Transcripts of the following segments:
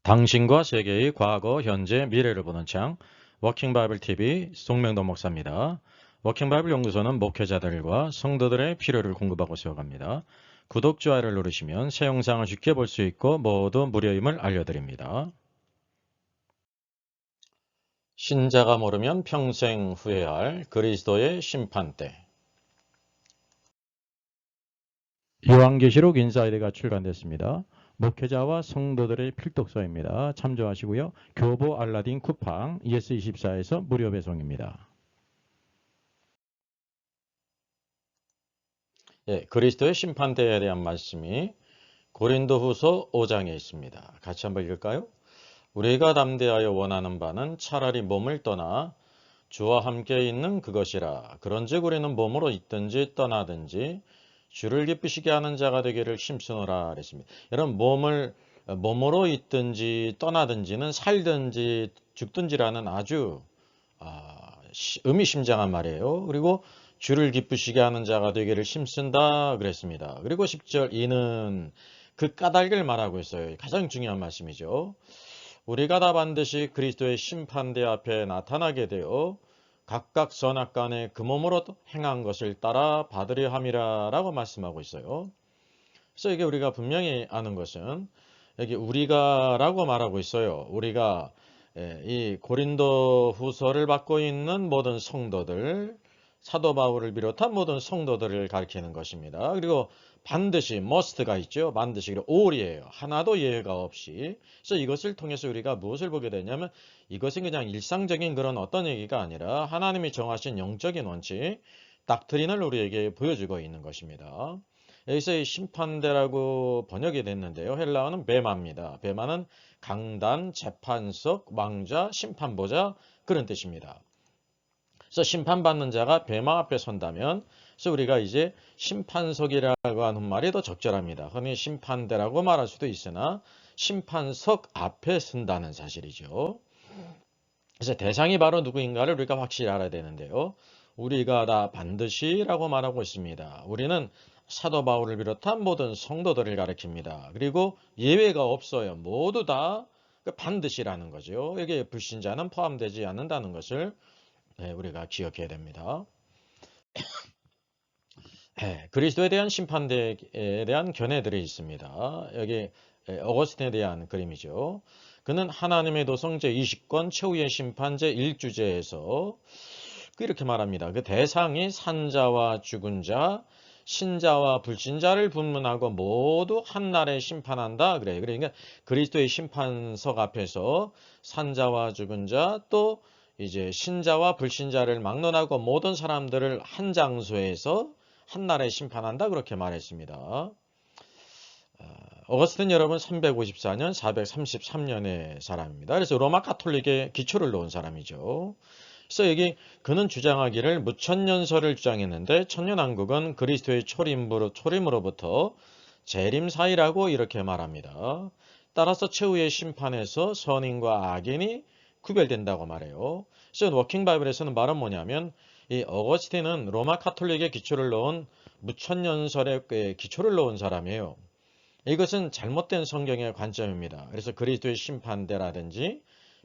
당신과 세계의 과거, 현재, 미래를 보는 창 워킹 바이블 TV 송명도 목사입니다. 워킹 바이블 연구소는 목회자들과 성도들의 필요를 공급하고 세워갑니다. 구독, 좋아요를 누르시면 새 영상을 쉽게 볼 수 있고 모두 무료임을 알려드립니다. 신자가 모르면 평생 후회할 그리스도의 심판대. 요한계시록 인사이드가 출간됐습니다. 목회자와 성도들의 필독서입니다. 참조하시고요. 교보 알라딘 쿠팡 ES24에서 무료 배송입니다. 그리스도의 심판대에 대한 말씀이 고린도후서 5장에 있습니다. 같이 한번 읽을까요? 우리가 담대하여 원하는 바는 차라리 몸을 떠나 주와 함께 있는 그것이라. 그런즉 우리는 몸으로 있든지 떠나든지 주를 기쁘시게 하는 자가 되기를 힘쓰노라 그랬습니다. 여러분 몸으로 있든지 떠나든지는 살든지 죽든지라는 아주 의미심장한 말이에요. 그리고 주를 기쁘시게 하는 자가 되기를 힘쓴다 그랬습니다. 그리고 10절 이는 그 까닭을 말하고 있어요. 가장 중요한 말씀이죠. 우리가 다 반드시 그리스도의 심판대 앞에 나타나게 되어 각각 선악간에 그 몸으로 행한 것을 따라 받으려 함이라 라고 말씀하고 있어요. 그래서 이게 우리가 분명히 아는 것은 여기 우리가 라고 말하고 있어요. 우리가 이 고린도 후서를 받고 있는 모든 성도들, 사도 바울을 비롯한 모든 성도들을 가리키는 것입니다. 그리고 반드시 must가 있죠. 반드시 all이에요. 하나도 예외가 없이. 그래서 이것을 통해서 우리가 무엇을 보게 되냐면 이것은 그냥 일상적인 그런 어떤 얘기가 아니라 하나님이 정하신 영적인 원칙, 닥트린을 우리에게 보여주고 있는 것입니다. 여기서 이 심판대라고 번역이 됐는데요. 헬라어는 베마입니다. 베마는 강단, 재판석, 왕자, 심판보자 그런 뜻입니다. 그래서 심판받는 자가 베마 앞에 선다면 그래서 우리가 이제 심판석이라고 하는 말이 더 적절합니다. 흔히 심판대라고 말할 수도 있으나 심판석 앞에 선다는 사실이죠. 그래서 대상이 바로 누구인가를 우리가 확실히 알아야 되는데요. 우리가 다 반드시라고 말하고 있습니다. 우리는 사도 바울을 비롯한 모든 성도들을 가리킵니다. 그리고 예외가 없어요. 모두 다 반드시라는 거죠. 여기에 불신자는 포함되지 않는다는 것을 우리가 기억해야 됩니다. 그리스도에 대한 심판대에 대한 견해들이 있습니다. 여기 어거스틴에 대한 그림이죠. 그는 하나님의 도성 제20권 최후의 심판 제1주제에서 이렇게 말합니다. 그 대상이 산자와 죽은 자, 신자와 불신자를 분문하고 모두 한날에 심판한다. 그래요. 그러니까 그리스도의 심판석 앞에서 산자와 죽은 자, 또 이제 신자와 불신자를 막론하고 모든 사람들을 한 장소에서 한날에 심판한다. 그렇게 말했습니다. 어거스틴 여러분 354년, 433년의 사람입니다. 그래서 로마 가톨릭의 기초를 놓은 사람이죠. 그래서 여기 그는 주장하기를 무천년설을 주장했는데 천년왕국은 그리스도의 초림으로부터 재림 사이라고 이렇게 말합니다. 따라서 최후의 심판에서 선인과 악인이 구별된다고 말해요. 그래서 워킹 바이블에서는 말은 뭐냐면 이 어거스틴은 로마 가톨릭의 기초를 놓은 무천년설의 기초를 놓은 사람이에요. 이것은 잘못된 성경의 관점입니다. 그래서 그리스도의 심판대라든지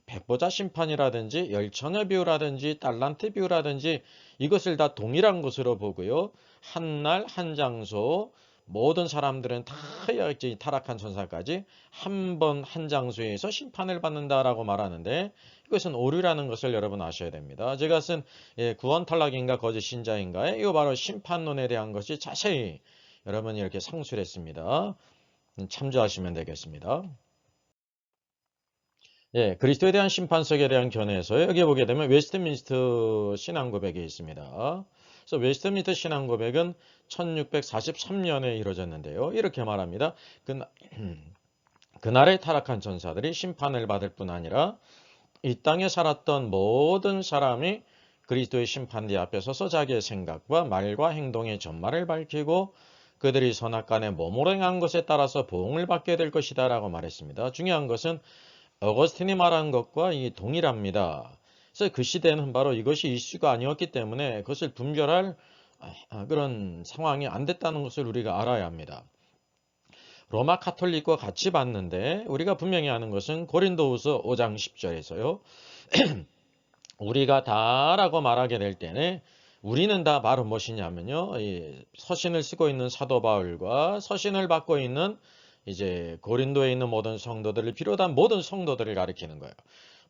백보자 심판이라든지 열처녀 비유라든지 달란트 비유라든지 이것을 다 동일한 것으로 보고요. 한 날 한 장소 모든 사람들은 다 타락한 천사까지 한 번 한 장소에서 심판을 받는다라고 말하는데 이것은 오류라는 것을 여러분 아셔야 됩니다. 제가 쓴 구원 탈락인가 거짓 신자인가에 이거 바로 심판론에 대한 것이 자세히 여러분이 이렇게 상술했습니다. 참조하시면 되겠습니다. 그리스도에 대한 심판석에 대한 견해에서 여기 보게 되면 웨스트민스터 신앙고백이 있습니다. 그래서 웨스트민스터 신앙고백은 1643년에 이루어졌는데요. 이렇게 말합니다. 그날에 타락한 천사들이 심판을 받을 뿐 아니라 이 땅에 살았던 모든 사람이 그리스도의 심판대 앞에 서서 자기의 생각과 말과 행동의 전말을 밝히고 그들이 선악간에 몸으로 행한 것에 따라서 보응을 받게 될 것이다 라고 말했습니다. 중요한 것은 어거스틴이 말한 것과 이 동일합니다. 그래서 그 시대는 바로 이것이 이슈가 아니었기 때문에 그것을 분별할 그런 상황이 안 됐다는 것을 우리가 알아야 합니다. 로마 카톨릭과 같이 봤는데 우리가 분명히 아는 것은 고린도후서 5장 10절에서요. 우리가 다라고 말하게 될 때는 우리는 다 바로 무엇이냐면요. 이 서신을 쓰고 있는 사도 바울과 서신을 받고 있는 이제 고린도에 있는 모든 성도들을 비롯한 모든 성도들을 가리키는 거예요.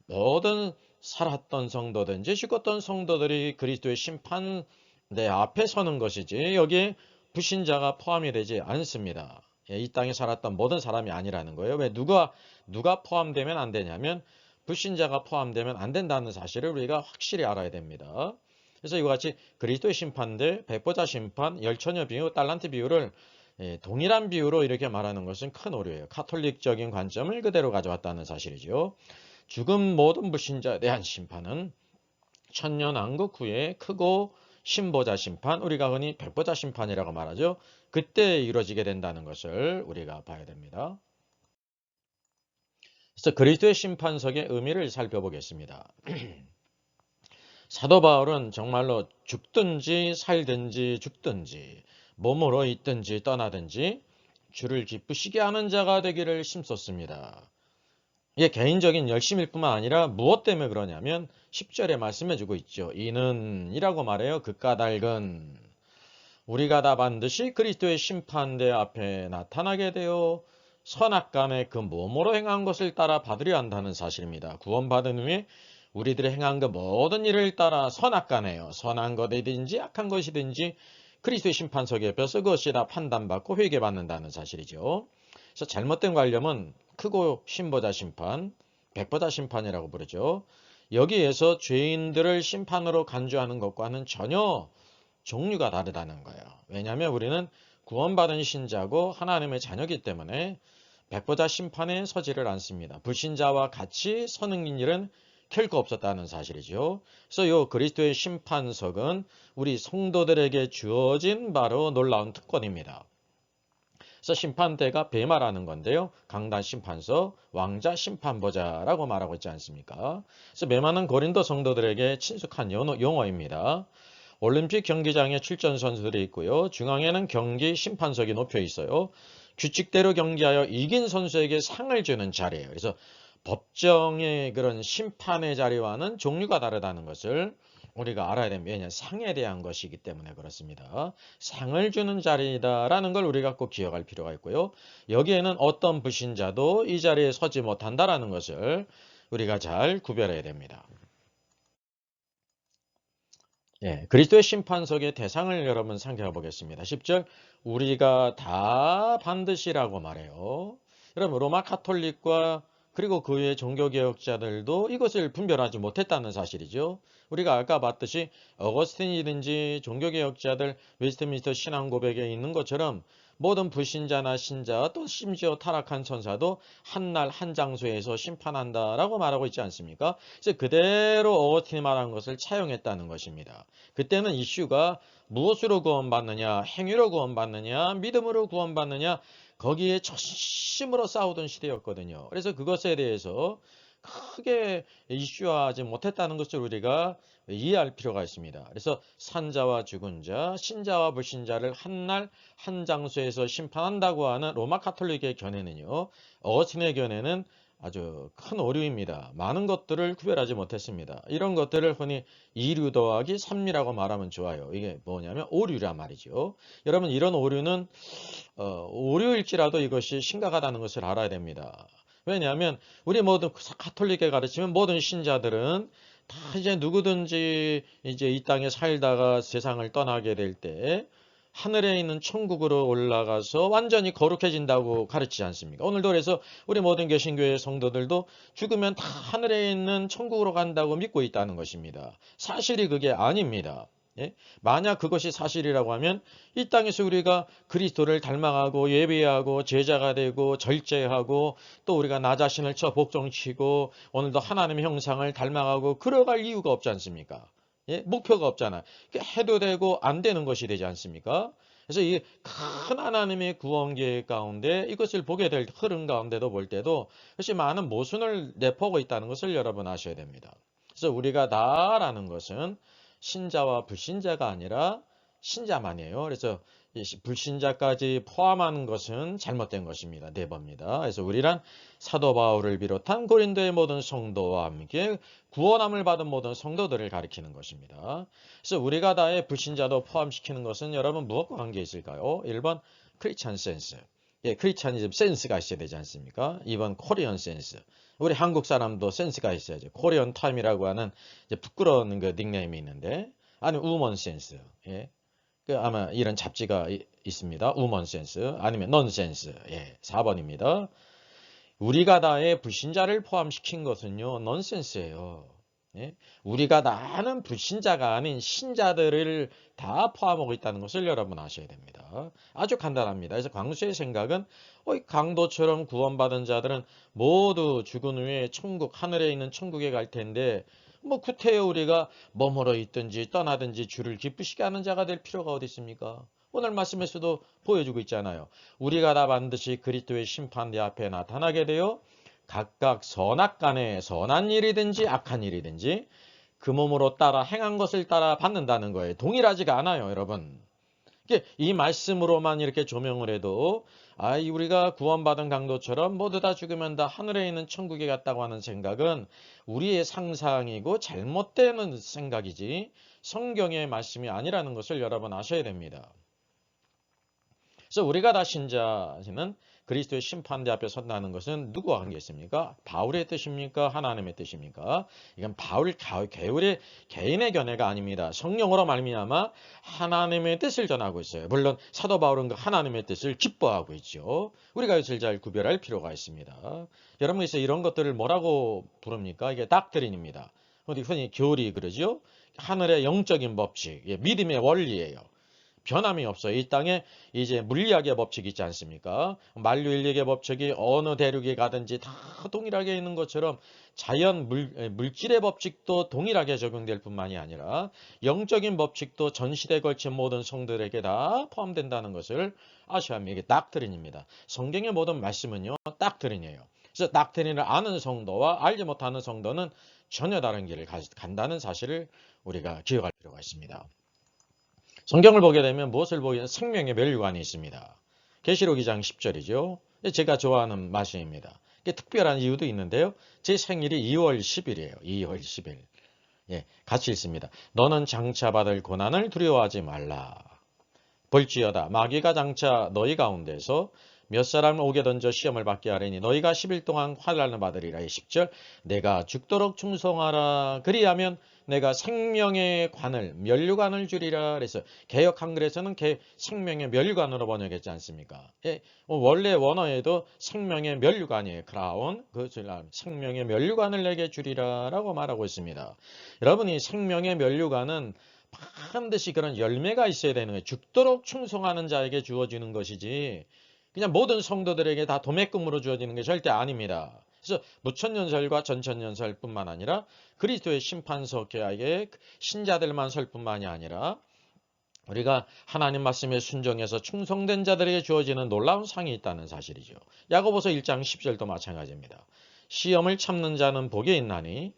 모든 살았던 성도든지 죽었던 성도들이 그리스도의 심판 내 앞에 서는 것이지 여기에 불신자가 포함이 되지 않습니다. 이 땅에 살았던 모든 사람이 아니라는 거예요. 왜 누가 포함되면 안 되냐면 불신자가 포함되면 안 된다는 사실을 우리가 확실히 알아야 됩니다. 그래서 이와 같이 그리스도의 심판대, 백보자 심판, 열처녀 비유, 달란트 비유를 동일한 비유로 이렇게 말하는 것은 큰 오류예요. 카톨릭적인 관점을 그대로 가져왔다는 사실이죠. 죽은 모든 불신자에 대한 심판은 천년왕국 후에 크고 신보자 심판, 우리가 흔히 백보자 심판이라고 말하죠. 그때 이루어지게 된다는 것을 우리가 봐야 됩니다. 그래서 그리스도의 심판석의 의미를 살펴보겠습니다. 사도 바울은 정말로 죽든지 살든지 죽든지 몸으로 있든지 떠나든지 주를 기쁘시게 하는 자가 되기를 힘썼습니다. 이게 개인적인 열심일 뿐만 아니라 무엇 때문에 그러냐면 10절에 말씀해주고 있죠. 이는 이라고 말해요. 그 까닭은 우리가 다 반드시 그리스도의 심판대 앞에 나타나게 되어 선악간에 그 몸으로 행한 것을 따라 받으려 한다는 사실입니다. 구원받은 후에 우리들이 행한 그 모든 일을 따라 선악간에요. 선한 것이든지 악한 것이든지 그리스도의 심판석에 벼서 그것이 다 판단받고 회개받는다는 사실이죠. 그래서 잘못된 관념은 크고 신보자 심판, 백보자 심판이라고 부르죠. 여기에서 죄인들을 심판으로 간주하는 것과는 전혀 종류가 다르다는 거예요. 왜냐하면 우리는 구원받은 신자고 하나님의 자녀이기 때문에 백보자 심판에 서지를 않습니다. 불신자와 같이 서는 일은 결코 없었다는 사실이죠. 그래서 이 그리스도의 심판석은 우리 성도들에게 주어진 바로 놀라운 특권입니다. 그래서 심판대가 배마라는 건데요. 강단 심판석, 왕자 심판보자라고 말하고 있지 않습니까? 그래서 배마는 고린도 성도들에게 친숙한 용어입니다. 올림픽 경기장에 출전 선수들이 있고요. 중앙에는 경기 심판석이 놓여 있어요. 규칙대로 경기하여 이긴 선수에게 상을 주는 자리예요. 그래서 법정의 그런 심판의 자리와는 종류가 다르다는 것을 우리가 알아야 됩니다. 왜냐하면 상에 대한 것이기 때문에 그렇습니다. 상을 주는 자리다라는 걸 우리가 꼭 기억할 필요가 있고요. 여기에는 어떤 불신자도 이 자리에 서지 못한다라는 것을 우리가 잘 구별해야 됩니다. 그리스도의 심판석의 대상을 여러분 상기해 보겠습니다. 10절 우리가 다 반드시라고 말해요. 여러분 로마 카톨릭과 그리고 그 외의 종교개혁자들도 이것을 분별하지 못했다는 사실이죠. 우리가 아까 봤듯이 어거스틴이든지 종교개혁자들 웨스트민스터 신앙고백에 있는 것처럼 모든 불신자나 신자 또 심지어 타락한 천사도 한 날 한 장소에서 심판한다라고 말하고 있지 않습니까? 그래서 그대로 어거스틴이 말한 것을 차용했다는 것입니다. 그때는 이슈가 무엇으로 구원받느냐, 행위로 구원받느냐, 믿음으로 구원받느냐 거기에 전심으로 싸우던 시대였거든요. 그래서 그것에 대해서 크게 이슈화하지 못했다는 것을 우리가 이해할 필요가 있습니다. 그래서 산자와 죽은 자, 신자와 불신자를 한 날 한 장소에서 심판한다고 하는 로마 카톨릭의 견해는요. 어거스틴의 견해는 아주 큰 오류입니다. 많은 것들을 구별하지 못했습니다. 이런 것들을 흔히 2류 더하기 3이라고 말하면 좋아요. 이게 뭐냐면 오류란 말이죠. 여러분 이런 오류는 오류일지라도 이것이 심각하다는 것을 알아야 됩니다. 왜냐하면 우리 모든 카톨릭에 가르치면 모든 신자들은 다 이제 누구든지 이제 이 땅에 살다가 세상을 떠나게 될 때 하늘에 있는 천국으로 올라가서 완전히 거룩해진다고 가르치지 않습니까? 오늘도 그래서 우리 모든 개신교의 성도들도 죽으면 다 하늘에 있는 천국으로 간다고 믿고 있다는 것입니다. 사실이 그게 아닙니다. 예? 만약 그것이 사실이라고 하면 이 땅에서 우리가 그리스도를 닮아가고 예배하고 제자가 되고 절제하고 또 우리가 나 자신을 복종치고 오늘도 하나님의 형상을 닮아가고 그러갈 이유가 없지 않습니까? 예? 목표가 없잖아. 해도 되고 안 되는 것이 되지 않습니까? 그래서 이 큰 하나님의 구원 계획 가운데 이것을 보게 될 흐름 가운데도 볼 때도 역시 많은 모순을 내포하고 있다는 것을 여러분 아셔야 됩니다. 그래서 우리가 다라는 것은 신자와 불신자가 아니라 신자만이에요. 그래서 이 불신자까지 포함하는 것은 잘못된 것입니다. 네번입니다. 그래서 우리란 사도 바울을 비롯한 고린도의 모든 성도와 함께 구원함을 받은 모든 성도들을 가리키는 것입니다. 그래서 우리가 다의 불신자도 포함시키는 것은 여러분 무엇과 관계 있을까요? 1번 크리스찬 센스. 예, 크리스찬이즘 센스가 있어야 되지 않습니까? 2번 코리안 센스. 우리 한국 사람도 센스가 있어야죠. 코리안 타임이라고 하는 이제 부끄러운 그 닉네임이 있는데, 아니 우먼 센스. 예. 그 아마 이런 잡지가 있습니다. 우먼 센스 아니면 넌센스. 예, 4번입니다. 우리가 다의 불신자를 포함시킨 것은요, 넌센스예요. 예? 우리가 다는 불신자가 아닌 신자들을 다 포함하고 있다는 것을 여러분 아셔야 됩니다. 아주 간단합니다. 그래서 광수의 생각은 강도처럼 구원받은 자들은 모두 죽은 후에 천국, 하늘에 있는 천국에 갈 텐데 뭐 구태여 우리가 머물러 있든지 떠나든지 주를 기쁘시게 하는 자가 될 필요가 어디 있습니까? 오늘 말씀에서도 보여주고 있잖아요. 우리가 다 반드시 그리스도의 심판대 앞에 나타나게 되어 각각 선악간에 선한 일이든지 악한 일이든지 그 몸으로 따라 행한 것을 따라 받는다는 거예요. 동일하지가 않아요, 여러분. 이 말씀으로만 이렇게 조명을 해도 우리가 구원받은 강도처럼 모두 다 죽으면 다 하늘에 있는 천국에 갔다고 하는 생각은 우리의 상상이고 잘못되는 생각이지 성경의 말씀이 아니라는 것을 여러분 아셔야 됩니다. 그래서 우리가 다 신자는 그리스도의 심판대 앞에 선다는 것은 누구와 관계 있습니까? 바울의 뜻입니까? 하나님의 뜻입니까? 이건 바울 개울의 개인의 견해가 아닙니다. 성령으로 말미암아 하나님의 뜻을 전하고 있어요. 물론 사도 바울은 그 하나님의 뜻을 기뻐하고 있죠. 우리가 이것을 잘 구별할 필요가 있습니다. 여러분께서 이런 것들을 뭐라고 부릅니까? 이게 닥트린입니다. 흔히 교리 그러죠? 하늘의 영적인 법칙, 믿음의 원리예요. 변함이 없어요. 이 땅에 이제 물리학의 법칙이 있지 않습니까? 만유인력의 법칙이 어느 대륙에 가든지 다 동일하게 있는 것처럼 자연 물질의 법칙도 동일하게 적용될 뿐만이 아니라 영적인 법칙도 전 시대에 걸친 모든 성들에게 다 포함된다는 것을 아셔야 합니다. 이게 닥트린입니다. 성경의 모든 말씀은요, 닥트린이에요. 그래서 닥트린을 아는 성도와 알지 못하는 성도는 전혀 다른 길을 간다는 사실을 우리가 기억할 필요가 있습니다. 성경을 보게 되면 무엇을 보게 되면 생명의 멸류관이 있습니다. 계시록 2장 10절이죠. 제가 좋아하는 말씀입니다. 특별한 이유도 있는데요. 제 생일이 2월 10일이에요. 2월 10일. 예, 같이 읽습니다. 너는 장차 받을 고난을 두려워하지 말라. 볼지어다 마귀가 장차 너희 가운데서 몇 사람을 오게 던져 시험을 받게 하리니 너희가 10일 동안 환난을 받으리라. 10절 내가 죽도록 충성하라. 그리하면 내가 생명의 관을 면류관을 주리라. 그래서 개역 한글에서는 생명의 면류관으로 번역했지 않습니까? 예, 원래 원어에도 생명의 면류관이에요. 크라운. 그것을 생명의 면류관을 내게 주리라 라고 말하고 있습니다. 여러분이 생명의 면류관은 반드시 그런 열매가 있어야 되는 거예요. 죽도록 충성하는 자에게 주어지는 것이지 그냥 모든 성도들에게 다 도매금으로 주어지는 게 절대 아닙니다. 그래서 무천년설과 전천년설뿐만 아니라 그리스도의 심판석회에 신자들만 설 뿐만이 아니라 우리가 하나님 말씀에 순종해서 충성된 자들에게 주어지는 놀라운 상이 있다는 사실이죠. 야고보서 1장 10절도 마찬가지입니다. 시험을 참는 자는 복이 있나니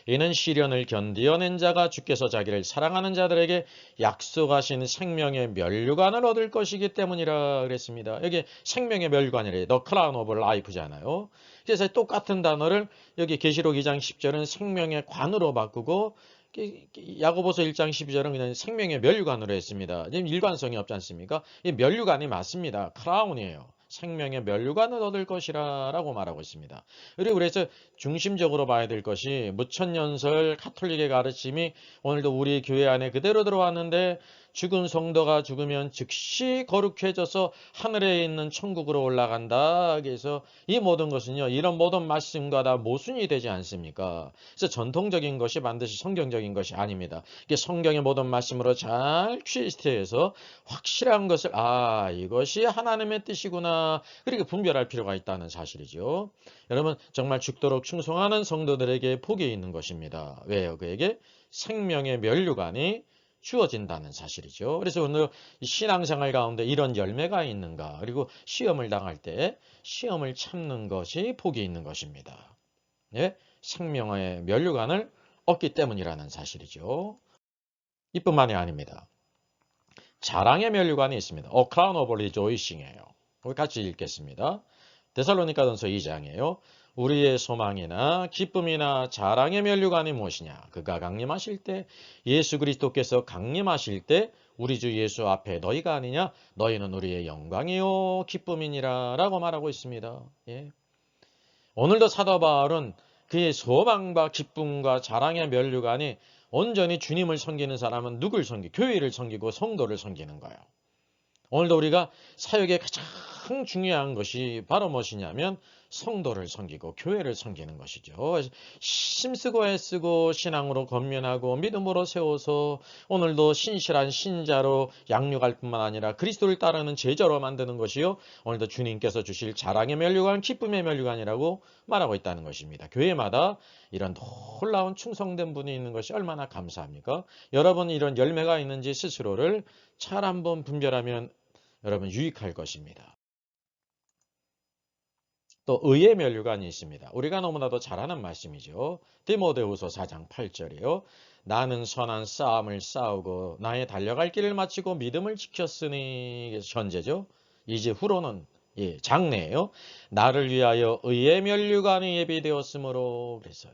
이는 시련을 견디어낸 자가 주께서 자기를 사랑하는 자들에게 약속하신 생명의 면류관을 얻을 것이기 때문이라 그랬습니다. 여기 생명의 면류관이래요. The crown of life잖아요. 그래서 똑같은 단어를 여기 계시록 2장 10절은 생명의 관으로 바꾸고 야고보서 1장 12절은 그냥 생명의 면류관으로 했습니다. 지금 일관성이 없지 않습니까? 이 면류관이 맞습니다. 크라운이에요. 생명의 면류관을 얻을 것이라 라고 말하고 있습니다. 그래서 중심적으로 봐야 될 것이 무천년설 카톨릭의 가르침이 오늘도 우리 교회 안에 그대로 들어왔는데 죽은 성도가 죽으면 즉시 거룩해져서 하늘에 있는 천국으로 올라간다. 그래서 이 모든 것은요. 이런 모든 말씀과 다 모순이 되지 않습니까? 그래서 전통적인 것이 반드시 성경적인 것이 아닙니다. 이게 성경의 모든 말씀으로 잘 트위스트해서 확실한 것을 이것이 하나님의 뜻이구나. 그렇게 분별할 필요가 있다는 사실이죠. 여러분 정말 죽도록 충성하는 성도들에게 복이 있는 것입니다. 왜요? 그에게 생명의 면류관이 주어진다는 사실이죠. 그래서 오늘 신앙생활 가운데 이런 열매가 있는가, 그리고 시험을 당할 때 시험을 참는 것이 복이 있는 것입니다. 예? 생명의 면류관을 얻기 때문이라는 사실이죠. 이뿐만이 아닙니다. 자랑의 면류관이 있습니다. A crown of rejoicing이에요. 우리 같이 읽겠습니다. 데살로니가전서 2장이에요. 우리의 소망이나 기쁨이나 자랑의 면류관이 무엇이냐? 그가 강림하실 때 예수 그리스도께서 강림하실 때 우리 주 예수 앞에 너희가 아니냐? 너희는 우리의 영광이요 기쁨이니라 라고 말하고 있습니다. 예. 오늘도 사도 바울은 그의 소망과 기쁨과 자랑의 면류관이 온전히 주님을 섬기는 사람은 누굴 섬기? 교회를 섬기고 성도를 섬기는 거예요. 오늘도 우리가 사역의 가장 중요한 것이 바로 무엇이냐면 성도를 섬기고 교회를 섬기는 것이죠. 힘쓰고 애쓰고 신앙으로 건면하고 믿음으로 세워서 오늘도 신실한 신자로 양육할 뿐만 아니라 그리스도를 따르는 제자로 만드는 것이요. 오늘도 주님께서 주실 자랑의 면류관, 기쁨의 면류관이라고 말하고 있다는 것입니다. 교회마다 이런 놀라운 충성된 분이 있는 것이 얼마나 감사합니까? 여러분 이런 열매가 있는지 스스로를 잘 한번 분별하면 여러분 유익할 것입니다. 또 의의 면류관이 있습니다. 우리가 너무나도 잘 아는 말씀이죠. 디모데후서 4장 8절이요. 나는 선한 싸움을 싸우고 나의 달려갈 길을 마치고 믿음을 지켰으니 현재죠. 이제 후로는 장래예요. 나를 위하여 의의 면류관이 예비되었으므로 그랬어요.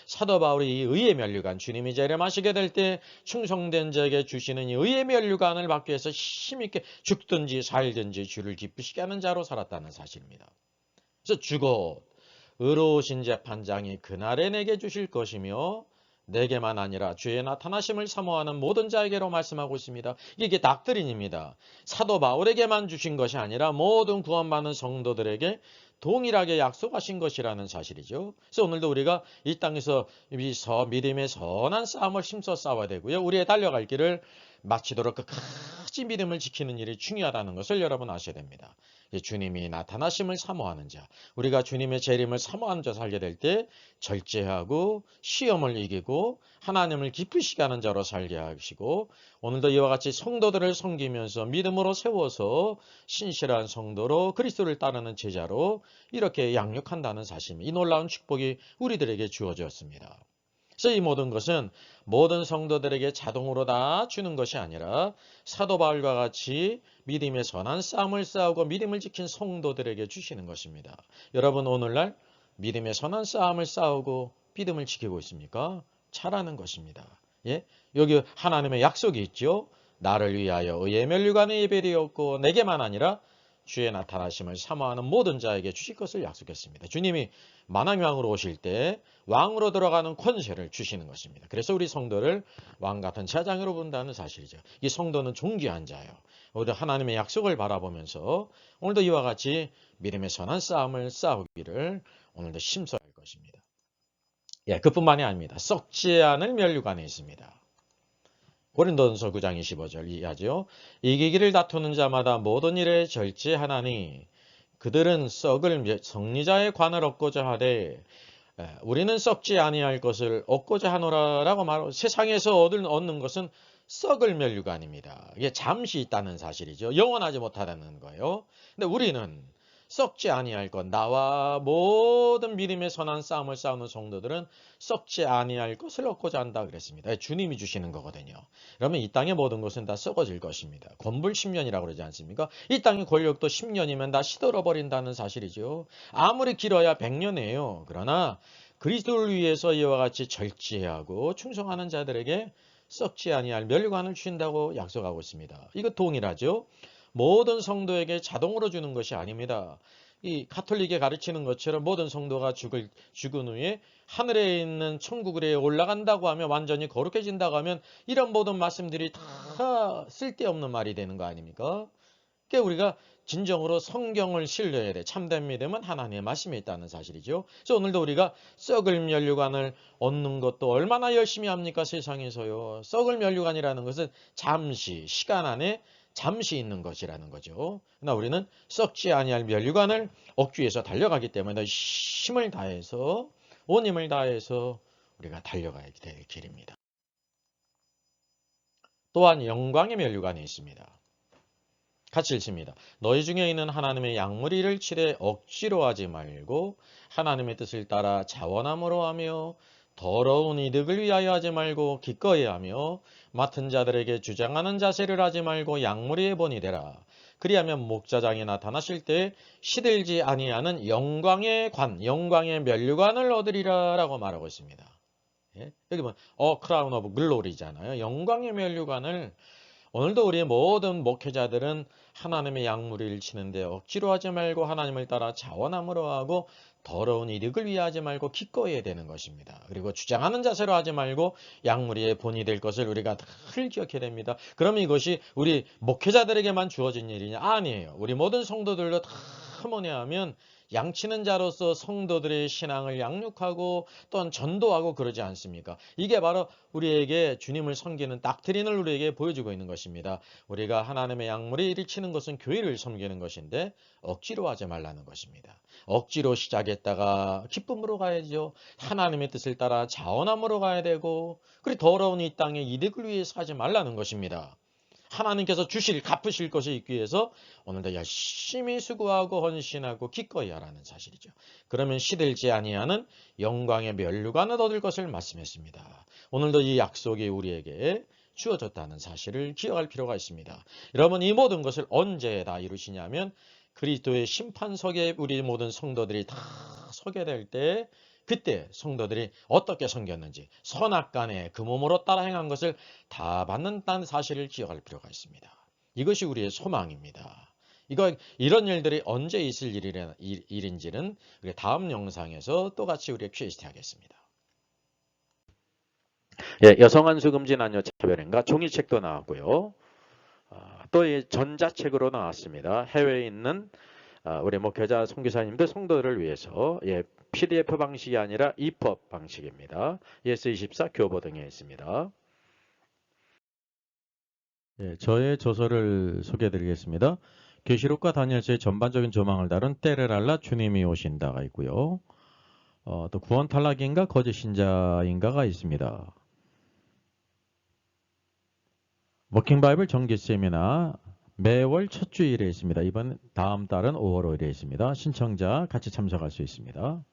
사도 바울이 이 의의 면류관, 주님이 재림하시게 될 때 충성된 자에게 주시는 이 의의 면류관을 받기 위해서 힘있게 죽든지 살든지 주를 기쁘시게 하는 자로 살았다는 사실입니다. 그래서 주곧 의로우신 재판장이 그날에 내게 주실 것이며 내게만 아니라 주의 나타나심을 사모하는 모든 자에게로 말씀하고 있습니다. 이게 닥트린입니다. 사도 바울에게만 주신 것이 아니라 모든 구원받는 성도들에게 동일하게 약속하신 것이라는 사실이죠. 그래서 오늘도 우리가 이 땅에서 믿음의 선한 싸움을 힘써 싸워야 되고요. 우리의 달려갈 길을 마치도록 끝까지 믿음을 지키는 일이 중요하다는 것을 여러분 아셔야 됩니다. 주님이 나타나심을 사모하는 자, 우리가 주님의 재림을 사모하는 자 살게 될 때 절제하고 시험을 이기고 하나님을 기쁘시게 하는 자로 살게 하시고 오늘도 이와 같이 성도들을 섬기면서 믿음으로 세워서 신실한 성도로 그리스도를 따르는 제자로 이렇게 양육한다는 사실, 이 놀라운 축복이 우리들에게 주어졌습니다. 그래서 이 모든 것은 모든 성도들에게 자동으로 다 주는 것이 아니라 사도 바울과 같이 믿음의 선한 싸움을 싸우고 믿음을 지킨 성도들에게 주시는 것입니다. 여러분 오늘날 믿음의 선한 싸움을 싸우고 믿음을 지키고 있습니까? 잘하는 것입니다. 예? 여기 하나님의 약속이 있죠. 나를 위하여 의의 면류관이 예배되었고 내게만 아니라 주의 나타나심을 사모하는 모든 자에게 주실 것을 약속했습니다. 주님이 만왕왕으로 오실 때 왕으로 들어가는 권세를 주시는 것입니다. 그래서 우리 성도를 왕 같은 제장으로 본다는 사실이죠. 이 성도는 존귀한 자예요. 오히려 하나님의 약속을 바라보면서 오늘도 이와 같이 믿음의 선한 싸움을 싸우기를 오늘도 심서할 것입니다. 예, 그뿐만이 아닙니다. 썩지 않을 면류관에 있습니다. 고린도전서 9장 25절 이하죠. 이기기를 다투는 자마다 모든 일에 절제하나니 그들은 썩을 성리자의 관을 얻고자 하되 우리는 썩지 아니할 것을 얻고자 하노라라고 말하고 세상에서 얻는 것은 썩을 면류관입니다. 이게 잠시 있다는 사실이죠. 영원하지 못하다는 거예요. 근데 우리는 썩지 아니할 것, 나와 모든 믿음의 선한 싸움을 싸우는 성도들은 썩지 아니할 것을 얻고자 한다 그랬습니다. 주님이 주시는 거거든요. 그러면 이 땅의 모든 것은 다 썩어질 것입니다. 권불 10년이라고 그러지 않습니까? 이 땅의 권력도 10년이면 다 시들어버린다는 사실이죠. 아무리 길어야 100년이에요. 그러나 그리스도를 위해서 이와 같이 절제하고 충성하는 자들에게 썩지 아니할 멸관을 주신다고 약속하고 있습니다. 이거 동일하죠? 모든 성도에게 자동으로 주는 것이 아닙니다. 이 가톨릭에 가르치는 것처럼 모든 성도가 죽은 후에 하늘에 있는 천국에 올라간다고 하면 완전히 거룩해진다고 하면 이런 모든 말씀들이 다 쓸데없는 말이 되는 거 아닙니까? 그러니까 우리가 진정으로 성경을 신뢰해야 돼. 참된 믿음은 하나님의 말씀에 있다는 사실이죠. 그래서 오늘도 우리가 썩을 면류관을 얻는 것도 얼마나 열심히 합니까? 세상에서요. 썩을 면류관이라는 것은 잠시 시간 안에 잠시 있는 것이라는 거죠. 그러나 우리는 썩지 아니할 면류관을 얻기 위해서 달려가기 때문에 힘을 다해서 온 힘을 다해서 우리가 달려가야 될 길입니다. 또한 영광의 면류관이 있습니다. 같이 읽습니다. 너희 중에 있는 하나님의 양무리를 치되 억지로 하지 말고 하나님의 뜻을 따라 자원함으로 하며 더러운 이득을 위하여 하지 말고 기꺼이 하며 맡은 자들에게 주장하는 자세를 하지 말고 양무리의 본이 되라. 그리하면 목자장이 나타나실 때 시들지 아니하는 영광의 관, 영광의 면류관을 얻으리라 라고 말하고 있습니다. 예? 여기 보면 크라운 오브 글로리잖아요. 영광의 면류관을 오늘도 우리의 모든 목회자들은 하나님의 양무리를 치는데 억지로 하지 말고 하나님을 따라 자원함으로 하고 더러운 이득을 위해 하지 말고 기꺼이 해야 되는 것입니다. 그리고 주장하는 자세로 하지 말고 양무리의 본이 될 것을 우리가 늘 기억해야 됩니다. 그러면 이것이 우리 목회자들에게만 주어진 일이냐? 아니에요. 우리 모든 성도들도 다 뭐냐 하면 양치는 자로서 성도들의 신앙을 양육하고 또한 전도하고 그러지 않습니까? 이게 바로 우리에게 주님을 섬기는 닥트린을 우리에게 보여주고 있는 것입니다. 우리가 하나님의 양무리를 치는 것은 교회를 섬기는 것인데 억지로 하지 말라는 것입니다. 억지로 시작했다가 기쁨으로 가야죠. 하나님의 뜻을 따라 자원함으로 가야 되고 그리고 더러운 이 땅의 이득을 위해서 하지 말라는 것입니다. 하나님께서 갚으실 것이 있기 위해서 오늘도 열심히 수고하고 헌신하고 기꺼이 하라는 사실이죠. 그러면 시들지 아니하는 영광의 면류관을 얻을 것을 말씀했습니다. 오늘도 이 약속이 우리에게 주어졌다는 사실을 기억할 필요가 있습니다. 여러분 이 모든 것을 언제 다 이루시냐면 그리스도의 심판석에 우리 모든 성도들이 다 서게 될 때 그때 성도들이 어떻게 섬겼는지 선악간에 그 몸으로 따라 행한 것을 다 받는다는 사실을 기억할 필요가 있습니다. 이것이 우리의 소망입니다. 이런 일들이 언제 있을 일인지는 다음 영상에서 또 같이 우리가 퀴즈트 하겠습니다. 예, 여성 한수 금지 남녀 차별행가 종이책도 나왔고요. 또 전자책으로 나왔습니다. 해외에 있는 우리 목회자 선교사님들 성도들을 위해서 PDF 방식이 아니라 EPUB 방식입니다. ES24 교보 등에 있습니다. 저의 저서를 소개해드리겠습니다. 계시록과 다니엘서의 전반적인 조망을 다룬 때를 알라 주님이 오신다가 있고요. 또 구원 탈락인가 거짓 신자인가가 있습니다. 워킹 바이블 정기 세미나 매월 첫 주일에 있습니다. 다음 달은 5월 5일에 있습니다. 신청자 같이 참석할 수 있습니다.